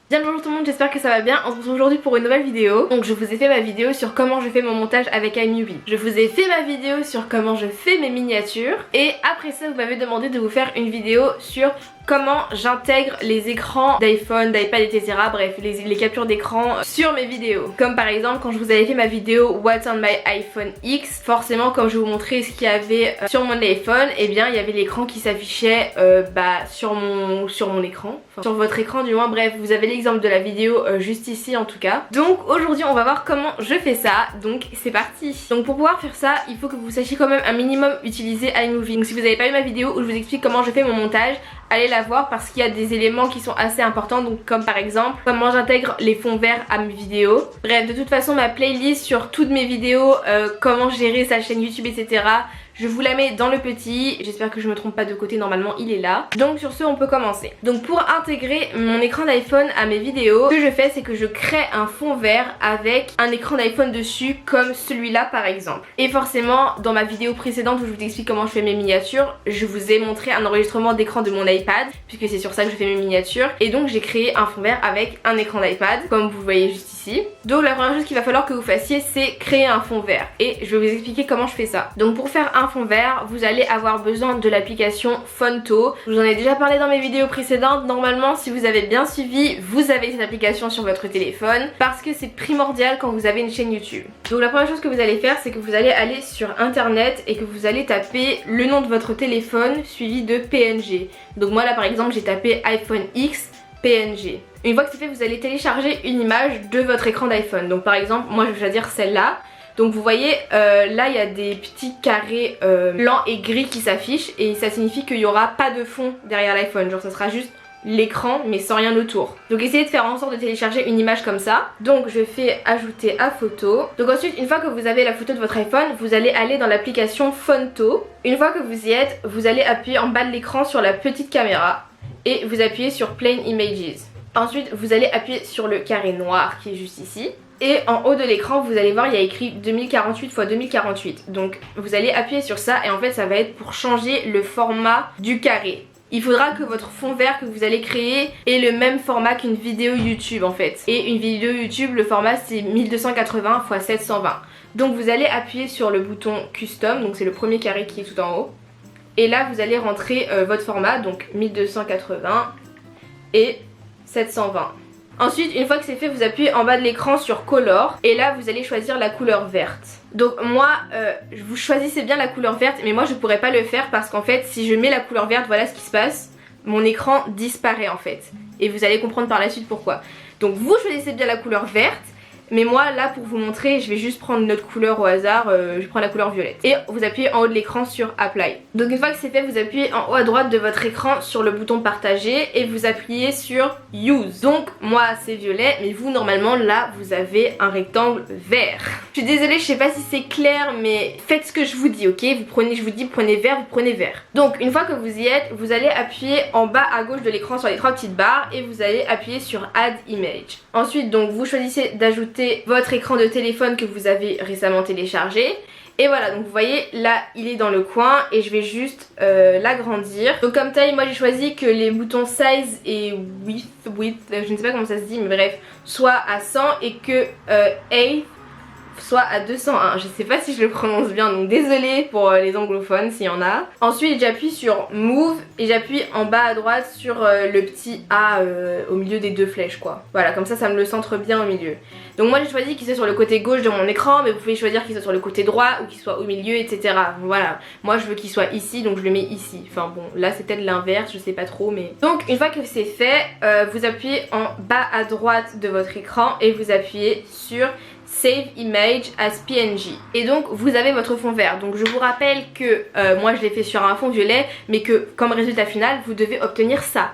Bien bonjour tout le monde, j'espère que ça va bien. On se retrouve aujourd'hui pour une nouvelle vidéo. Donc je vous ai fait ma vidéo sur comment je fais mon montage avec iMovie. Je vous ai fait ma vidéo sur comment je fais mes miniatures. Et après ça vous m'avez demandé de vous faire une vidéo sur comment j'intègre les écrans d'iPhone, d'iPad, etc. Bref, les captures d'écran sur mes vidéos. Comme par exemple quand je vous avais fait ma vidéo What's on my iPhone X, forcément comme je vous montrais ce qu'il y avait sur mon iPhone, et bien il y avait l'écran qui s'affichait sur mon écran, enfin, sur votre écran du moins. Bref, vous avez l'exemple de la vidéo juste ici en tout cas. Donc aujourd'hui on va voir comment je fais ça, donc c'est parti. Donc pour pouvoir faire ça, il faut que vous sachiez quand même un minimum utiliser iMovie. Donc si vous n'avez pas eu ma vidéo où je vous explique comment je fais mon montage, allez la voir parce qu'il y a des éléments qui sont assez importants, donc comme par exemple comment j'intègre les fonds verts à mes vidéos. Bref, de toute façon ma playlist sur toutes mes vidéos, comment gérer sa chaîne YouTube, etc. je vous la mets dans le petit, j'espère que je me trompe pas de côté, normalement il est là. Donc sur ce on peut commencer. Donc pour intégrer mon écran d'iPhone à mes vidéos, ce que je fais c'est que je crée un fond vert avec un écran d'iPhone dessus comme celui-là par exemple. Et forcément dans ma vidéo précédente où je vous explique comment je fais mes miniatures, je vous ai montré un enregistrement d'écran de mon iPad puisque c'est sur ça que je fais mes miniatures, et donc j'ai créé un fond vert avec un écran d'iPad comme vous voyez juste ici. Donc la première chose qu'il va falloir que vous fassiez c'est créer un fond vert, et je vais vous expliquer comment je fais ça. Donc pour faire un fond vert, vous allez avoir besoin de l'application Phonto. Je vous en ai déjà parlé dans mes vidéos précédentes. Normalement si vous avez bien suivi, vous avez cette application sur votre téléphone parce que c'est primordial quand vous avez une chaîne YouTube. Donc la première chose que vous allez faire c'est que vous allez aller sur internet et que vous allez taper le nom de votre téléphone suivi de PNG. Donc moi là par exemple j'ai tapé iPhone X PNG. Une fois que c'est fait, vous allez télécharger une image de votre écran d'iPhone. Donc par exemple moi je vais choisir celle-là. Donc vous voyez là il y a des petits carrés blancs et gris qui s'affichent, et ça signifie qu'il n'y aura pas de fond derrière l'iPhone, genre ça sera juste l'écran mais sans rien autour. Donc essayez de faire en sorte de télécharger une image comme ça. Donc je fais ajouter à photo. Donc ensuite une fois que vous avez la photo de votre iPhone, vous allez aller dans l'application Phonto. Une fois que vous y êtes, vous allez appuyer en bas de l'écran sur la petite caméra et vous appuyez sur Plain Images. Ensuite vous allez appuyer sur le carré noir qui est juste ici. Et en haut de l'écran vous allez voir il y a écrit 2048 x 2048. Donc vous allez appuyer sur ça et en fait ça va être pour changer le format du carré. Il faudra que votre fond vert que vous allez créer ait le même format qu'une vidéo YouTube en fait. Et une vidéo YouTube, le format c'est 1280 x 720. Donc vous allez appuyer sur le bouton Custom, donc c'est le premier carré qui est tout en haut. Et là vous allez rentrer votre format, donc 1280 et 720. Ensuite une fois que c'est fait, vous appuyez en bas de l'écran sur Color et là vous allez choisir la couleur verte. Donc moi vous choisissez bien la couleur verte, mais moi je pourrais pas le faire parce qu'en fait si je mets la couleur verte, voilà ce qui se passe, mon écran disparaît en fait, et vous allez comprendre par la suite pourquoi. Donc vous choisissez bien la couleur verte, mais moi là pour vous montrer je vais juste prendre une autre couleur au hasard, je prends la couleur violette. Et vous appuyez en haut de l'écran sur Apply. Donc une fois que c'est fait, vous appuyez en haut à droite de votre écran sur le bouton partager et vous appuyez sur Use. Donc moi c'est violet, mais vous normalement là vous avez un rectangle vert. Je suis désolée, je sais pas si c'est clair, mais faites ce que je vous dis, ok? Vous prenez, je vous dis prenez vert, vous prenez vert. Donc une fois que vous y êtes, vous allez appuyer en bas à gauche de l'écran sur les trois petites barres et vous allez appuyer sur Add Image. Ensuite donc vous choisissez d'ajouter votre écran de téléphone que vous avez récemment téléchargé. Et voilà, donc vous voyez là il est dans le coin et je vais juste l'agrandir. Donc comme taille moi j'ai choisi que les boutons size et width, je ne sais pas comment ça se dit mais bref, soit à 100 et que A soit à 201. Je sais pas si je le prononce bien, donc désolé pour les anglophones s'il y en a. Ensuite j'appuie sur Move et j'appuie en bas à droite sur le petit A au milieu des deux flèches quoi. Voilà, comme ça me le centre bien au milieu. Donc moi j'ai choisi qu'il soit sur le côté gauche de mon écran, mais vous pouvez choisir qu'il soit sur le côté droit ou qu'il soit au milieu, etc. Voilà, moi je veux qu'il soit ici donc je le mets ici. Enfin bon, là c'est peut-être l'inverse, je sais pas trop, mais... Donc une fois que c'est fait, vous appuyez en bas à droite de votre écran et vous appuyez sur Save Image as PNG. Et donc vous avez votre fond vert. Donc je vous rappelle que moi je l'ai fait sur un fond violet, mais que comme résultat final vous devez obtenir ça.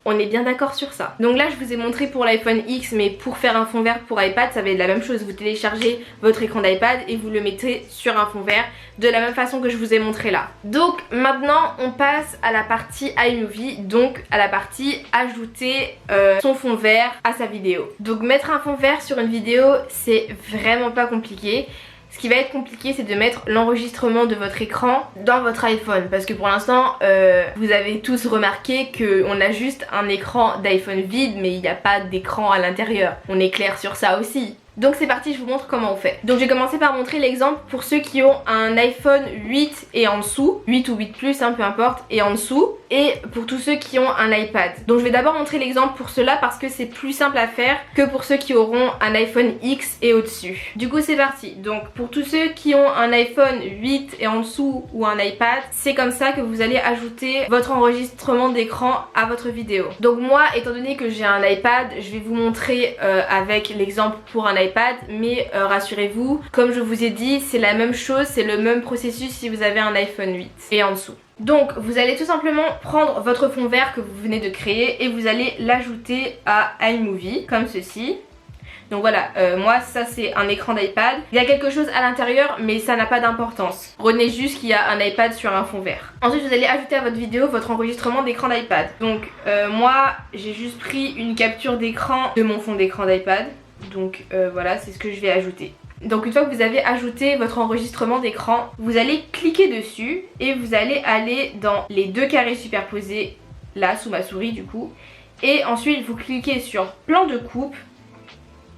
On est bien d'accord sur ça. Donc là je vous ai montré pour l'iPhone X, mais pour faire un fond vert pour iPad ça va être la même chose. Vous téléchargez votre écran d'iPad et vous le mettez sur un fond vert de la même façon que je vous ai montré là. Donc maintenant on passe à la partie iMovie, donc à la partie ajouter son fond vert à sa vidéo. Donc mettre un fond vert sur une vidéo c'est vraiment pas compliqué. Ce qui va être compliqué, c'est de mettre l'enregistrement de votre écran dans votre iPhone, parce que pour l'instant vous avez tous remarqué qu'on a juste un écran d'iPhone vide, mais il n'y a pas d'écran à l'intérieur. On est clair sur ça aussi. Donc c'est parti, je vous montre comment on fait. Donc je vais commencer par montrer l'exemple pour ceux qui ont un iPhone 8 et en dessous, 8 ou 8 plus, hein, peu importe, et en dessous, et pour tous ceux qui ont un iPad. Donc je vais d'abord montrer l'exemple pour ceux-là parce que c'est plus simple à faire que pour ceux qui auront un iPhone X et au-dessus. Du coup c'est parti. Donc pour tous ceux qui ont un iPhone 8 et en dessous ou un iPad, c'est comme ça que vous allez ajouter votre enregistrement d'écran à votre vidéo. Donc moi, étant donné que j'ai un iPad, je vais vous montrer avec l'exemple pour un iPad, mais rassurez-vous, comme je vous ai dit, c'est la même chose, c'est le même processus si vous avez un iPhone 8 et en dessous. Donc vous allez tout simplement prendre votre fond vert que vous venez de créer et vous allez l'ajouter à iMovie comme ceci. Donc voilà, moi ça c'est un écran d'iPad. Il y a quelque chose à l'intérieur mais ça n'a pas d'importance. Retenez juste qu'il y a un iPad sur un fond vert. Ensuite vous allez ajouter à votre vidéo votre enregistrement d'écran d'iPad. Donc moi j'ai juste pris une capture d'écran de mon fond d'écran d'iPad. Donc voilà, c'est ce que je vais ajouter. Donc une fois que vous avez ajouté votre enregistrement d'écran, vous allez cliquer dessus et vous allez aller dans les deux carrés superposés là sous ma souris du coup. Et ensuite vous cliquez sur plan de coupe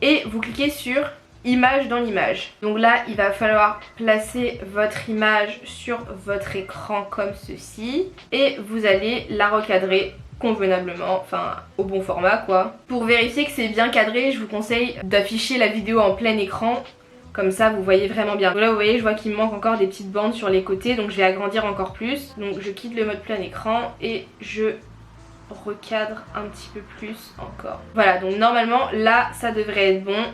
et vous cliquez sur image dans l'image. Donc là il va falloir placer votre image sur votre écran comme ceci et vous allez la recadrer convenablement, enfin au bon format quoi. Pour vérifier que c'est bien cadré, je vous conseille d'afficher la vidéo en plein écran. Comme ça vous voyez vraiment bien. Donc là vous voyez, je vois qu'il me manque encore des petites bandes sur les côtés, donc je vais agrandir encore plus. Donc je quitte le mode plein écran et je recadre un petit peu plus encore. Voilà, donc normalement là ça devrait être bon.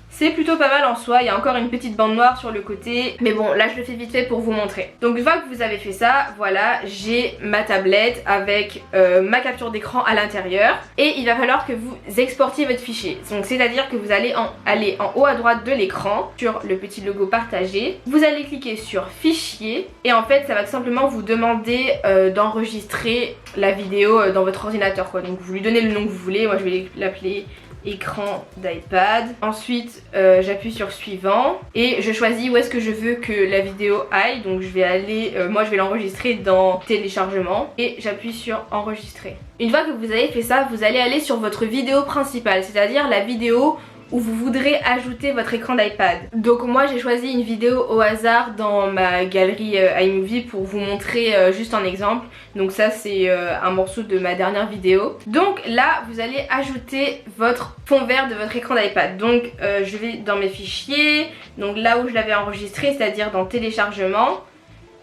C'est plutôt pas mal en soi, il y a encore une petite bande noire sur le côté, mais bon là je le fais vite fait pour vous montrer. Donc une fois que vous avez fait ça, voilà, j'ai ma tablette avec ma capture d'écran à l'intérieur et il va falloir que vous exportiez votre fichier. Donc c'est à dire que vous allez aller en haut à droite de l'écran sur le petit logo partagé, vous allez cliquer sur fichier et en fait ça va tout simplement vous demander d'enregistrer la vidéo dans votre ordinateur quoi. Donc vous lui donnez le nom que vous voulez, moi je vais l'appeler écran d'iPad. Ensuite j'appuie sur suivant et je choisis où est-ce que je veux que la vidéo aille. Donc je vais aller, moi je vais l'enregistrer dans téléchargement et j'appuie sur enregistrer. Une fois que vous avez fait ça, vous allez aller sur votre vidéo principale, c'est-à-dire la vidéo où vous voudrez ajouter votre écran d'iPad. Donc moi j'ai choisi une vidéo au hasard dans ma galerie iMovie pour vous montrer juste un exemple. Donc ça c'est un morceau de ma dernière vidéo. Donc là vous allez ajouter votre fond vert de votre écran d'iPad. Donc je vais dans mes fichiers, donc là où je l'avais enregistré, c'est-à-dire dans téléchargement.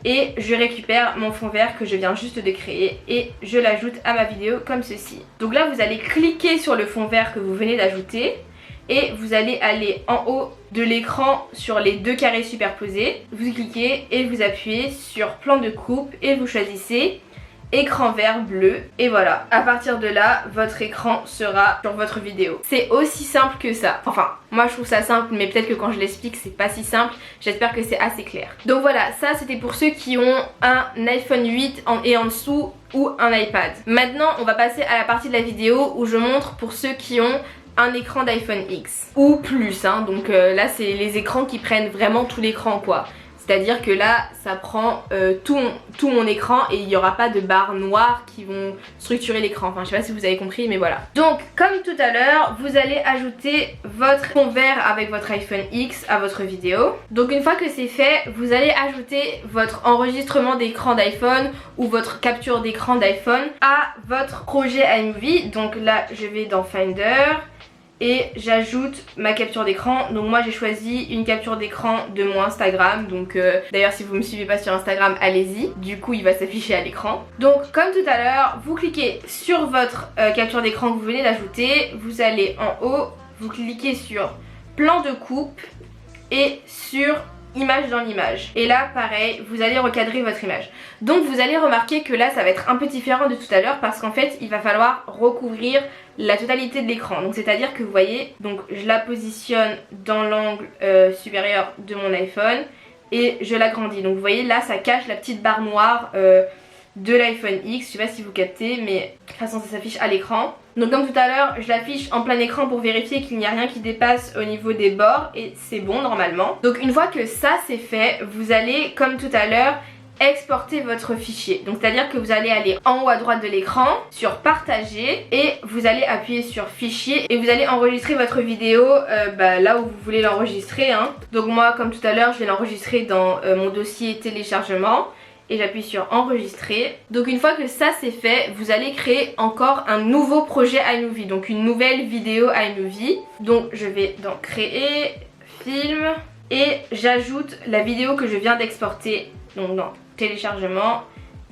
Et je récupère mon fond vert que je viens juste de créer et je l'ajoute à ma vidéo comme ceci. Donc là vous allez cliquer sur le fond vert que vous venez d'ajouter et vous allez aller en haut de l'écran sur les deux carrés superposés. Vous cliquez et vous appuyez sur plan de coupe et vous choisissez écran vert bleu et voilà, à partir de là votre écran sera sur votre vidéo. C'est aussi simple que ça. Enfin moi je trouve ça simple mais peut-être que quand je l'explique c'est pas si simple. J'espère que c'est assez clair. Donc voilà, ça c'était pour ceux qui ont un iPhone 8 et en dessous ou un iPad. Maintenant on va passer à la partie de la vidéo où je montre pour ceux qui ont un écran d'iPhone X ou plus hein. Donc là c'est les écrans qui prennent vraiment tout l'écran quoi. C'est-à-dire que là ça prend tout mon écran et il n'y aura pas de barres noires qui vont structurer l'écran. Enfin je sais pas si vous avez compris mais voilà. Donc comme tout à l'heure vous allez ajouter votre fond vert avec votre iPhone X à votre vidéo. Donc une fois que c'est fait vous allez ajouter votre enregistrement d'écran d'iPhone ou votre capture d'écran d'iPhone à votre projet iMovie. Donc là je vais dans Finder et j'ajoute ma capture d'écran. Donc moi j'ai choisi une capture d'écran de mon Instagram. Donc d'ailleurs si vous me suivez pas sur Instagram allez-y, du coup il va s'afficher à l'écran. Donc comme tout à l'heure vous cliquez sur votre capture d'écran que vous venez d'ajouter. Vous allez en haut, vous cliquez sur plan de coupe et sur image dans l'image. Et là pareil vous allez recadrer votre image. Donc vous allez remarquer que là ça va être un peu différent de tout à l'heure parce qu'en fait il va falloir recouvrir la totalité de l'écran. Donc c'est à dire que vous voyez, donc je la positionne dans l'angle supérieur de mon iPhone et je l'agrandis. Donc vous voyez là ça cache la petite barre noire de l'iPhone X. Je sais pas si vous captez, mais de toute façon ça s'affiche à l'écran. Donc comme tout à l'heure, je l'affiche en plein écran pour vérifier qu'il n'y a rien qui dépasse au niveau des bords et c'est bon normalement. Donc une fois que ça c'est fait, vous allez comme tout à l'heure exporter votre fichier. Donc c'est à dire que vous allez aller en haut à droite de l'écran sur partager et vous allez appuyer sur fichier et vous allez enregistrer votre vidéo là où vous voulez l'enregistrer hein. Donc moi comme tout à l'heure je vais l'enregistrer dans mon dossier téléchargement et j'appuie sur enregistrer. Donc une fois que ça c'est fait, vous allez créer encore un nouveau projet iMovie, donc une nouvelle vidéo iMovie. Donc je vais dans créer, film et j'ajoute la vidéo que je viens d'exporter, donc dans téléchargement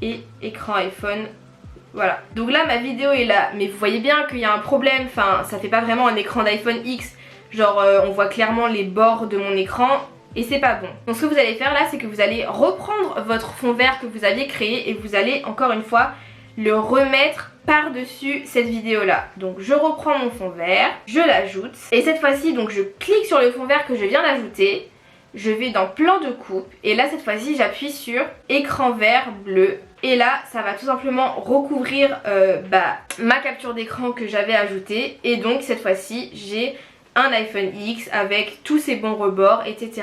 et écran iPhone. Voilà, donc là ma vidéo est là, mais vous voyez bien qu'il y a un problème, enfin ça fait pas vraiment un écran d'iPhone X, genre on voit clairement les bords de mon écran et c'est pas bon. Donc ce que vous allez faire là, c'est que vous allez reprendre votre fond vert que vous aviez créé et vous allez encore une fois le remettre par-dessus cette vidéo là. Donc je reprends mon fond vert, je l'ajoute et cette fois-ci donc je clique sur le fond vert que je viens d'ajouter. Je vais dans plan de coupe et là cette fois-ci j'appuie sur écran vert bleu et là ça va tout simplement recouvrir ma capture d'écran que j'avais ajoutée et donc cette fois-ci j'ai un iPhone X avec tous ses bons rebords etc.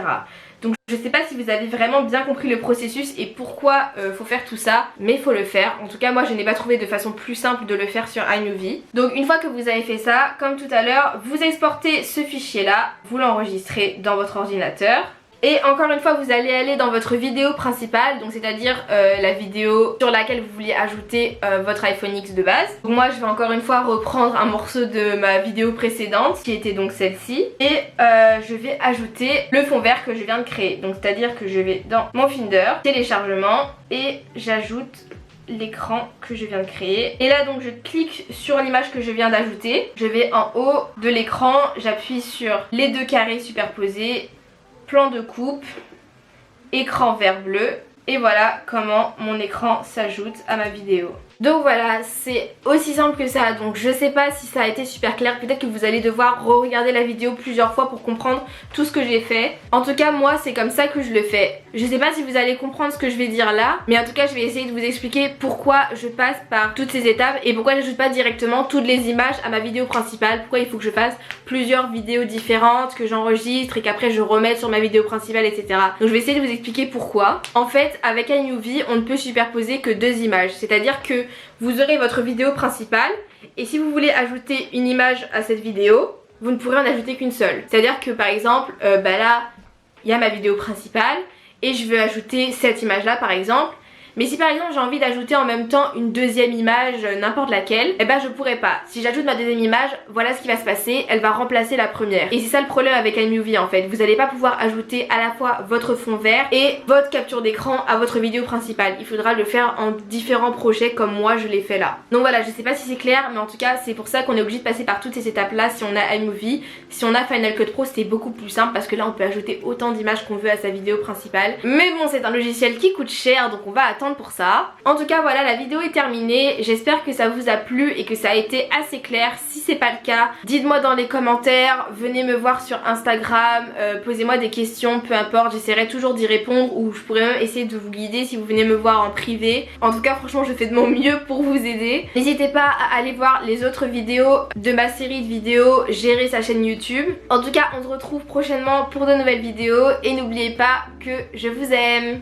Donc je sais pas si vous avez vraiment bien compris le processus et pourquoi faut faire tout ça, mais il faut le faire. En tout cas moi je n'ai pas trouvé de façon plus simple de le faire sur iMovie. Donc une fois que vous avez fait ça, comme tout à l'heure, vous exportez ce fichier là, vous l'enregistrez dans votre ordinateur. Et encore une fois vous allez aller dans votre vidéo principale, donc c'est à dire la vidéo sur laquelle vous vouliez ajouter votre iPhone X de base. Donc moi je vais encore une fois reprendre un morceau de ma vidéo précédente qui était donc celle-ci. Et je vais ajouter le fond vert que je viens de créer. Donc c'est à dire que je vais dans mon Finder, téléchargement et j'ajoute l'écran que je viens de créer. Et là donc je clique sur l'image que je viens d'ajouter. Je vais en haut de l'écran, j'appuie sur les deux carrés superposés, plan de coupe, écran vert bleu et voilà comment mon écran s'ajoute à ma vidéo. Donc voilà, c'est aussi simple que ça. Donc je sais pas si ça a été super clair, peut-être que vous allez devoir re-regarder la vidéo plusieurs fois pour comprendre tout ce que j'ai fait. En tout cas moi c'est comme ça que je le fais. Je sais pas si vous allez comprendre ce que je vais dire là, mais en tout cas je vais essayer de vous expliquer pourquoi je passe par toutes ces étapes et pourquoi j'ajoute pas directement toutes les images à ma vidéo principale. Pourquoi il faut que je fasse plusieurs vidéos différentes, que j'enregistre et qu'après je remette sur ma vidéo principale etc. Donc je vais essayer de vous expliquer pourquoi. En fait avec iMovie on ne peut superposer que deux images, c'est à dire que vous aurez votre vidéo principale et si vous voulez ajouter une image à cette vidéo, vous ne pourrez en ajouter qu'une seule. C'est à dire que par exemple, là, il y a ma vidéo principale et je veux ajouter cette image là par exemple. Mais si par exemple j'ai envie d'ajouter en même temps une deuxième image, n'importe laquelle, eh ben je pourrais pas. Si j'ajoute ma deuxième image, voilà ce qui va se passer, elle va remplacer la première. Et c'est ça le problème avec iMovie en fait, vous n'allez pas pouvoir ajouter à la fois votre fond vert et votre capture d'écran à votre vidéo principale. Il faudra le faire en différents projets comme moi je l'ai fait là. Donc voilà, je sais pas si c'est clair, mais en tout cas c'est pour ça qu'on est obligé de passer par toutes ces étapes là si on a iMovie. Si on a Final Cut Pro c'est beaucoup plus simple parce que là on peut ajouter autant d'images qu'on veut à sa vidéo principale. Mais bon, c'est un logiciel qui coûte cher donc on va attendre pour ça. En tout cas voilà, la vidéo est terminée, j'espère que ça vous a plu et que ça a été assez clair. Si c'est pas le cas, dites-moi dans les commentaires, venez me voir sur Instagram, posez-moi des questions, peu importe, j'essaierai toujours d'y répondre ou je pourrais même essayer de vous guider si vous venez me voir en privé. En tout cas franchement je fais de mon mieux pour vous aider. N'hésitez pas à aller voir les autres vidéos de ma série de vidéos Gérer sa chaîne YouTube. En tout cas on se retrouve prochainement pour de nouvelles vidéos et n'oubliez pas que je vous aime.